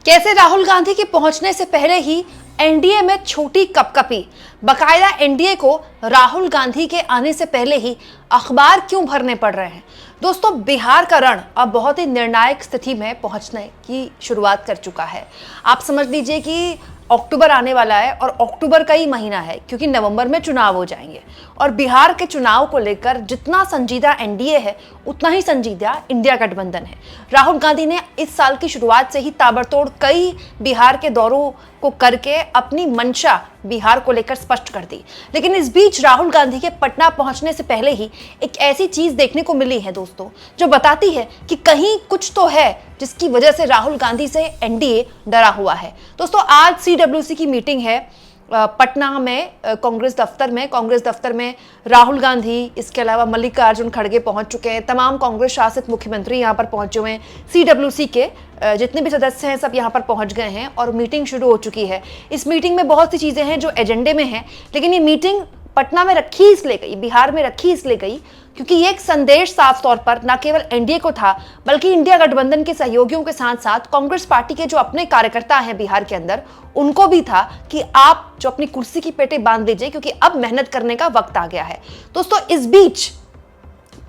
कैसे राहुल गांधी के पहुंचने से पहले ही एनडीए में छोटी कपकपी, बकायदा एनडीए को राहुल गांधी के आने से पहले ही अखबार क्यों भरने पड़ रहे हैं। दोस्तों, बिहार का रण अब बहुत ही निर्णायक स्थिति में पहुंचने की शुरुआत कर चुका है। आप समझ लीजिए कि अक्टूबर आने वाला है और अक्टूबर का ही महीना है, क्योंकि नवंबर में चुनाव हो जाएंगे और बिहार के चुनाव को लेकर जितना संजीदा एनडीए है उतना ही संजीदा इंडिया गठबंधन है। राहुल गांधी ने इस साल की शुरुआत से ही ताबड़तोड़ कई बिहार के दौरों को करके अपनी मंशा बिहार को लेकर स्पष्ट कर दी। लेकिन इस बीच राहुल गांधी के पटना पहुंचने से पहले ही एक ऐसी चीज देखने को मिली है दोस्तों, जो बताती है कि कहीं कुछ तो है जिसकी वजह से राहुल गांधी से एनडीए डरा हुआ है। दोस्तों, आज सीडब्ल्यूसी की मीटिंग है पटना में कांग्रेस दफ्तर में राहुल गांधी, इसके अलावा मल्लिकार्जुन खड़गे पहुंच चुके हैं। तमाम कांग्रेस शासित मुख्यमंत्री यहां पर पहुंचे हुए हैं। सीडब्ल्यूसी के जितने भी सदस्य हैं सब यहां पर पहुंच गए हैं और मीटिंग शुरू हो चुकी है। इस मीटिंग में बहुत सी चीजें हैं जो एजेंडे में हैं, लेकिन ये मीटिंग पटना में रखी इसलिए गई, बिहार में रखी इसलिए गई क्योंकि ये एक संदेश साफ तौर पर न केवल एनडीए को था, बल्कि इंडिया गठबंधन के सहयोगियों के साथ साथ कांग्रेस पार्टी के जो अपने कार्यकर्ता हैं बिहार के अंदर, उनको भी था कि आप जो अपनी कुर्सी की पेटें बांध लीजिए, क्योंकि अब मेहनत करने का वक्त आ गया है। दोस्तों, इस बीच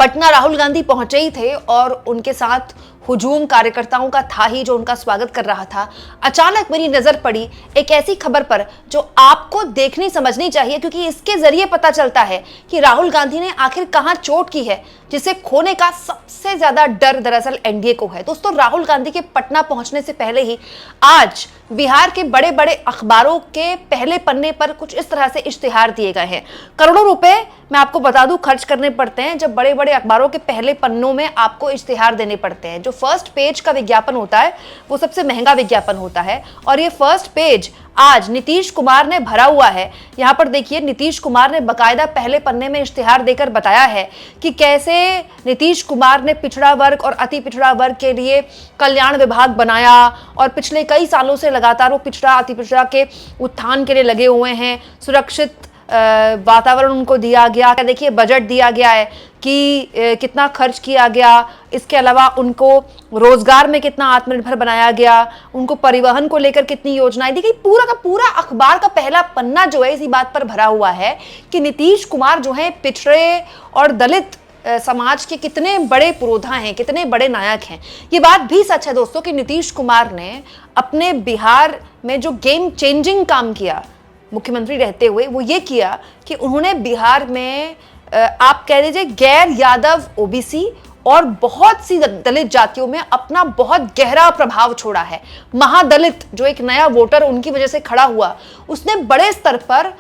पटना राहुल गांधी पहुंचे ही थे और उनके साथ हुजूम कार्यकर्ताओं का था ही जो उनका स्वागत कर रहा था। अचानक मेरी नजर पड़ी एक ऐसी खबर पर जो आपको देखनी समझनी चाहिए, क्योंकि इसके जरिए पता चलता है कि राहुल गांधी ने आखिर कहां चोट की है, जिसे खोने का सबसे ज्यादा डर दरअसल एनडीए को है। दोस्तों, राहुल गांधी के पटना पहुंचने से पहले ही आज बिहार के बड़े बड़े अखबारों के पहले पन्ने पर कुछ इस तरह से इश्तिहार दिए गए हैं। करोड़ों रुपए मैं आपको बता दूं खर्च करने पड़ते हैं जब बड़े बड़े अखबारों के पहले पन्नों में आपको इश्तिहार देने पड़ते हैं। जो फर्स्ट पेज का विज्ञापन होता है वो सबसे महंगा विज्ञापन होता है और ये फर्स्ट पेज आज नीतीश कुमार ने भरा हुआ है। यहां पर देखिए, नीतीश कुमार ने बकायदा पहले पन्ने में इश्तिहार देकर बताया है कि कैसे नीतीश कुमार ने पिछड़ा वर्ग और अति पिछड़ा वर्ग के लिए कल्याण विभाग बनाया और पिछले कई सालों से लगातार वो पिछड़ा अति पिछड़ा के उत्थान के लिए लगे हुए हैं। सुरक्षित वातावरण उनको दिया गया। देखिए, बजट दिया गया है कि कितना खर्च किया गया। इसके अलावा उनको रोजगार में कितना आत्मनिर्भर बनाया गया, उनको परिवहन को लेकर कितनी योजनाएं दी गई। पूरा का पूरा अखबार का पहला पन्ना जो है इसी बात पर भरा हुआ है कि नीतीश कुमार जो है पिछड़े और दलित समाज के कितने बड़े पुरोधा हैं, कितने बड़े नायक हैं। ये बात भी सच है दोस्तों कि नीतीश कुमार ने अपने बिहार में जो गेम चेंजिंग काम किया मुख्यमंत्री रहते हुए, वो ये किया कि उन्होंने बिहार में आप कह लीजिए गैर यादव ओबीसी और बहुत सी दलित जातियों में अपना बहुत गहरा प्रभाव छोड़ा है। महादलित जो एक नया वोटर उनकी वजह से खड़ा हुआ, उसने बड़े स्तर पर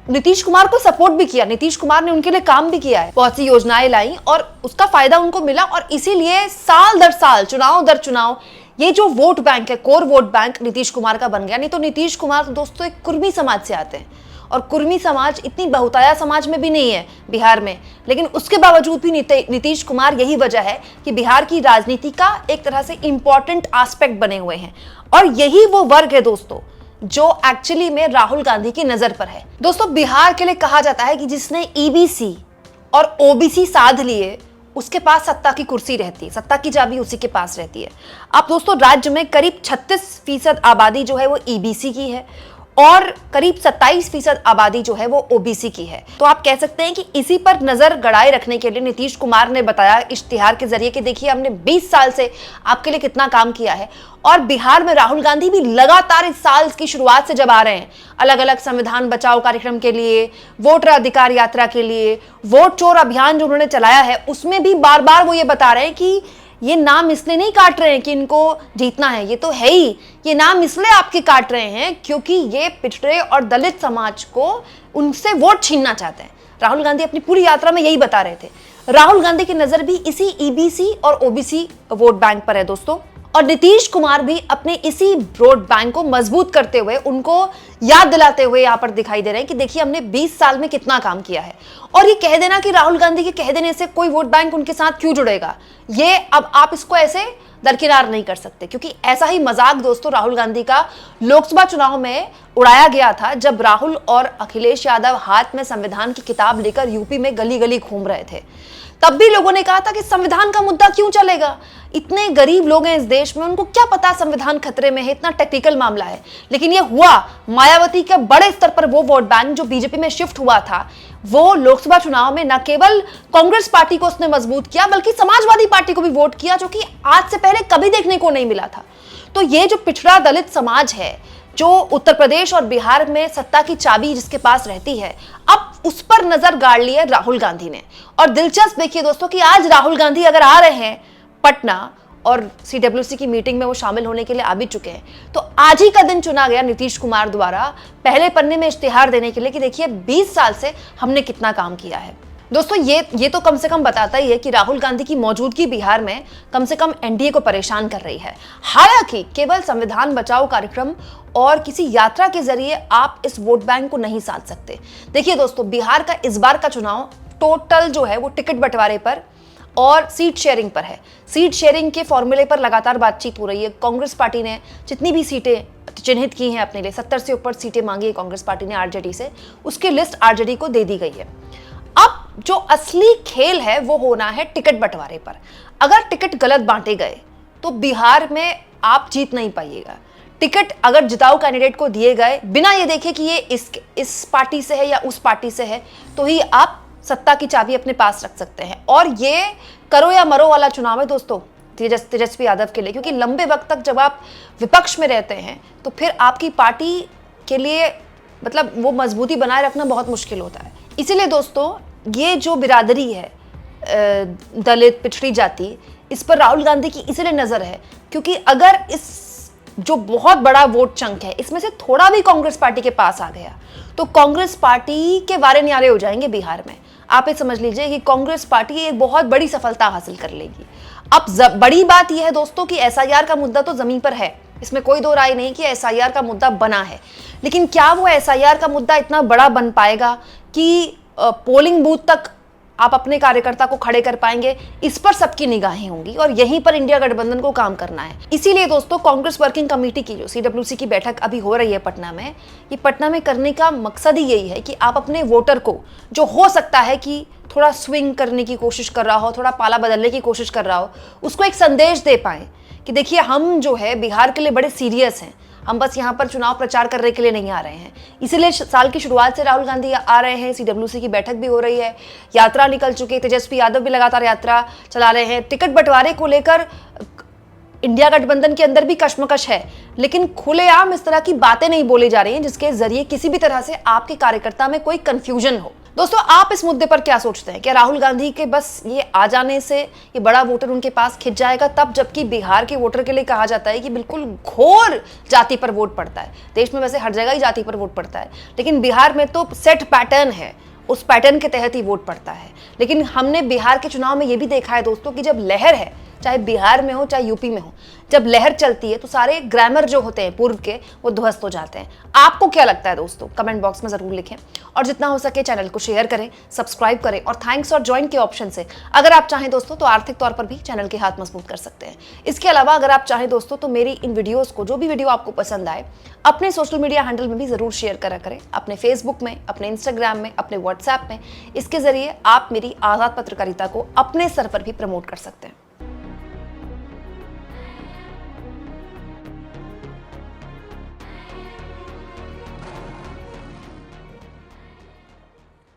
नीतीश कुमार को सपोर्ट भी किया। नीतीश कुमार ने उनके लिए काम भी किया है, बहुत सी योजनाएं लाई और उसका फायदा उनको मिला। और इसीलिए साल दर साल, चुनाव दर चुनाव, ये जो वोट बैंक है, core vote bank Nitish Kumar का बन गया। नहीं तो नीतीश कुमार तो दोस्तों एक कुर्मी समाज से आते हैं और कुर्मी समाज इतनी बहुताया समाज में भी नहीं है बिहार में, लेकिन उसके बावजूद भी नीतीश कुमार, यही वजह है कि बिहार की राजनीति का एक तरह से इंपॉर्टेंट एस्पेक्ट बने हुए हैं। और यही वो वर्ग है दोस्तों जो एक्चुअली में राहुल गांधी की नजर पर है। दोस्तों, बिहार के लिए कहा जाता है कि जिसने ईबीसी और ओबीसी साध लिए उसके पास सत्ता की कुर्सी रहती है, सत्ता की चाबी उसी के पास रहती है। अब दोस्तों, राज्य में करीब 36% आबादी जो है वो ईबीसी की है और करीब 27% आबादी जो है वो ओबीसी की है। तो आप कह सकते हैं कि इसी पर नजर गड़ाए रखने के लिए नीतीश कुमार ने बताया इश्तिहार के जरिए कि देखिए, हमने 20 साल से आपके लिए कितना काम किया है। और बिहार में राहुल गांधी भी लगातार इस साल की शुरुआत से जब आ रहे हैं, अलग अलग संविधान बचाओ कार्यक्रम के लिए, वोटर अधिकार यात्रा के लिए, वोट चोर अभियान जो उन्होंने चलाया है, उसमें भी बार बार वो ये बता रहे हैं कि ये नाम इसलिए नहीं काट रहे हैं कि इनको जीतना है, ये तो है ही, ये नाम इसलिए आपके काट रहे हैं क्योंकि ये पिछड़े और दलित समाज को उनसे वोट छीनना चाहते हैं। राहुल गांधी अपनी पूरी यात्रा में यही बता रहे थे। राहुल गांधी की नजर भी इसी ईबीसी और ओबीसी वोट बैंक पर है दोस्तों, और नीतीश कुमार भी अपने इसी वोट बैंक को मजबूत करते हुए, उनको याद दिलाते हुए यहां पर दिखाई दे रहे हैं कि देखिए, हमने 20 साल में कितना काम किया है। और ये कह देना कि राहुल गांधी के कह देने से कोई वोट बैंक उनके साथ क्यों जुड़ेगा, ये अब आप इसको ऐसे दरकिनार नहीं कर सकते, क्योंकि ऐसा ही मजाक दोस्तों राहुल गांधी का लोकसभा चुनाव में उड़ाया गया था, जब राहुल और अखिलेश यादव हाथ में संविधान की किताब लेकर यूपी में गली गली घूम रहे थे। तब भी लोगों ने कहा था कि संविधान का मुद्दा क्यों चलेगा, इतने गरीब लोग हैं इस देश में, उनको क्या पता संविधान खतरे में है, इतना टेक्निकल मामला है। लेकिन ये हुआ, मायावती के बड़े स्तर पर वो वोट बैंक जो बीजेपी में शिफ्ट हुआ था, वो लोकसभा चुनाव में न केवल कांग्रेस पार्टी को उसने मजबूत किया बल्कि समाजवादी पार्टी को भी वोट किया, जो कि आज से पहले कभी देखने को नहीं मिला था। तो ये जो पिछड़ा दलित समाज है, जो उत्तर प्रदेश और बिहार में सत्ता की चाबी जिसके पास रहती है, अब उस पर नजर गाड़ ली है राहुल गांधी ने। और दिलचस्प देखिए दोस्तों कि आज राहुल गांधी अगर आ रहे हैं पटना और सीडब्ल्यूसी की मीटिंग में वो शामिल होने के लिए आ भी चुके हैं, तो आज ही का दिन चुना गया नीतीश कुमार द्वारा पहले पन्ने में इश्तिहार देने के लिए कि देखिए 20 साल से हमने कितना काम किया है। दोस्तों ये तो कम से कम बताता ही है कि राहुल गांधी की मौजूदगी बिहार में कम से कम एनडीए को परेशान कर रही है। हालांकि केवल संविधान बचाओ कार्यक्रम और किसी यात्रा के जरिए आप इस वोट बैंक को नहीं साध सकते। देखिए दोस्तों, बिहार का इस बार का चुनाव टोटल जो है वो टिकट बंटवारे पर और सीट शेयरिंग पर है। सीट शेयरिंग के फॉर्मूले पर लगातार बातचीत हो रही है। कांग्रेस पार्टी ने जितनी भी सीटें चिन्हित की हैं अपने लिए, 70 से ऊपर सीटें मांगी है कांग्रेस पार्टी ने आरजेडी से, उसकी लिस्ट आरजेडी को दे दी गई है। अब जो असली खेल है वो होना है टिकट बंटवारे पर। अगर टिकट गलत बांटे गए तो बिहार में आप जीत नहीं पाइएगा। टिकट अगर जिताऊ कैंडिडेट को दिए गए बिना ये देखे कि ये इस पार्टी से है या उस पार्टी से है, तो ही आप सत्ता की चाबी अपने पास रख सकते हैं। और ये करो या मरो वाला चुनाव है दोस्तों तेजस्वी यादव के लिए, क्योंकि लंबे वक्त तक जब आप विपक्ष में रहते हैं तो फिर आपकी पार्टी के लिए मतलब वो मजबूती बनाए रखना बहुत मुश्किल होता है। इसीलिए दोस्तों, ये जो बिरादरी है दलित पिछड़ी जाति, इस पर राहुल गांधी की इसलिए नजर है क्योंकि अगर इस जो बहुत बड़ा वोट चंक है इसमें से थोड़ा भी कांग्रेस पार्टी के पास आ गया तो कांग्रेस पार्टी के वारे न्यारे हो जाएंगे बिहार में। आप ये समझ लीजिए कि कांग्रेस पार्टी एक बहुत बड़ी सफलता हासिल कर लेगी। अब बड़ी बात यह है दोस्तों कि एसआईआर का मुद्दा तो जमीन पर है, इसमें कोई दो राय नहीं कि एसआईआर का मुद्दा बना है। लेकिन क्या वो एसआईआर का मुद्दा इतना बड़ा बन पाएगा कि पोलिंग बूथ तक आप अपने कार्यकर्ता को खड़े कर पाएंगे? इस पर सबकी निगाहें होंगी और यहीं पर इंडिया गठबंधन को काम करना है। इसीलिए दोस्तों, कांग्रेस वर्किंग कमेटी की जो सीडब्ल्यूसी की बैठक अभी हो रही है पटना में, ये पटना में करने का मकसद ही यही है कि आप अपने वोटर को, जो हो सकता है कि थोड़ा स्विंग करने की कोशिश कर रहा हो, थोड़ा पाला बदलने की कोशिश कर रहा हो, उसको एक संदेश दे पाए कि देखिए हम जो है बिहार के लिए बड़े सीरियस हैं, हम बस यहाँ पर चुनाव प्रचार करने के लिए नहीं आ रहे हैं। इसीलिए साल की शुरुआत से राहुल गांधी आ रहे हैं, सीडब्ल्यूसी की बैठक भी हो रही है, यात्रा निकल चुकी है, तेजस्वी यादव भी लगातार यात्रा चला रहे हैं। टिकट बंटवारे को लेकर इंडिया गठबंधन के अंदर भी कश्मकश है, लेकिन खुलेआम इस तरह की बातें नहीं बोली जा रही हैं जिसके जरिए किसी भी तरह से आपके कार्यकर्ता में कोई कंफ्यूजन हो। दोस्तों, आप इस मुद्दे पर क्या सोचते हैं? क्या राहुल गांधी के बस ये आ जाने से ये बड़ा वोटर उनके पास खिंच जाएगा तब, जबकि बिहार के वोटर के लिए कहा जाता है कि बिल्कुल घोर जाति पर वोट पड़ता है। देश में वैसे हर जगह ही जाति पर वोट पड़ता है, लेकिन बिहार में तो सेट पैटर्न है, उस पैटर्न के तहत ही वोट पड़ता है। लेकिन हमने बिहार के चुनाव में ये भी देखा है दोस्तों कि जब लहर है, चाहे बिहार में हो चाहे यूपी में हो, जब लहर चलती है तो सारे ग्रामर जो होते हैं पूर्व के वो ध्वस्त हो जाते हैं। आपको क्या लगता है दोस्तों? कमेंट बॉक्स में जरूर लिखें और जितना हो सके चैनल को शेयर करें, सब्सक्राइब करें और थैंक्स और ज्वाइन के ऑप्शन से अगर आप चाहें दोस्तों तो आर्थिक तौर पर भी चैनल के हाथ मजबूत कर सकते हैं। इसके अलावा अगर आप चाहें दोस्तों तो मेरी इन वीडियोस को, जो भी वीडियो आपको पसंद आए, अपने सोशल मीडिया हैंडल में भी जरूर शेयर करा करें, अपने फेसबुक में, अपने इंस्टाग्राम में, अपने व्हाट्सएप में। इसके जरिए आप मेरी आज़ाद पत्रकारिता को अपने स्तर पर भी प्रमोट कर सकते हैं।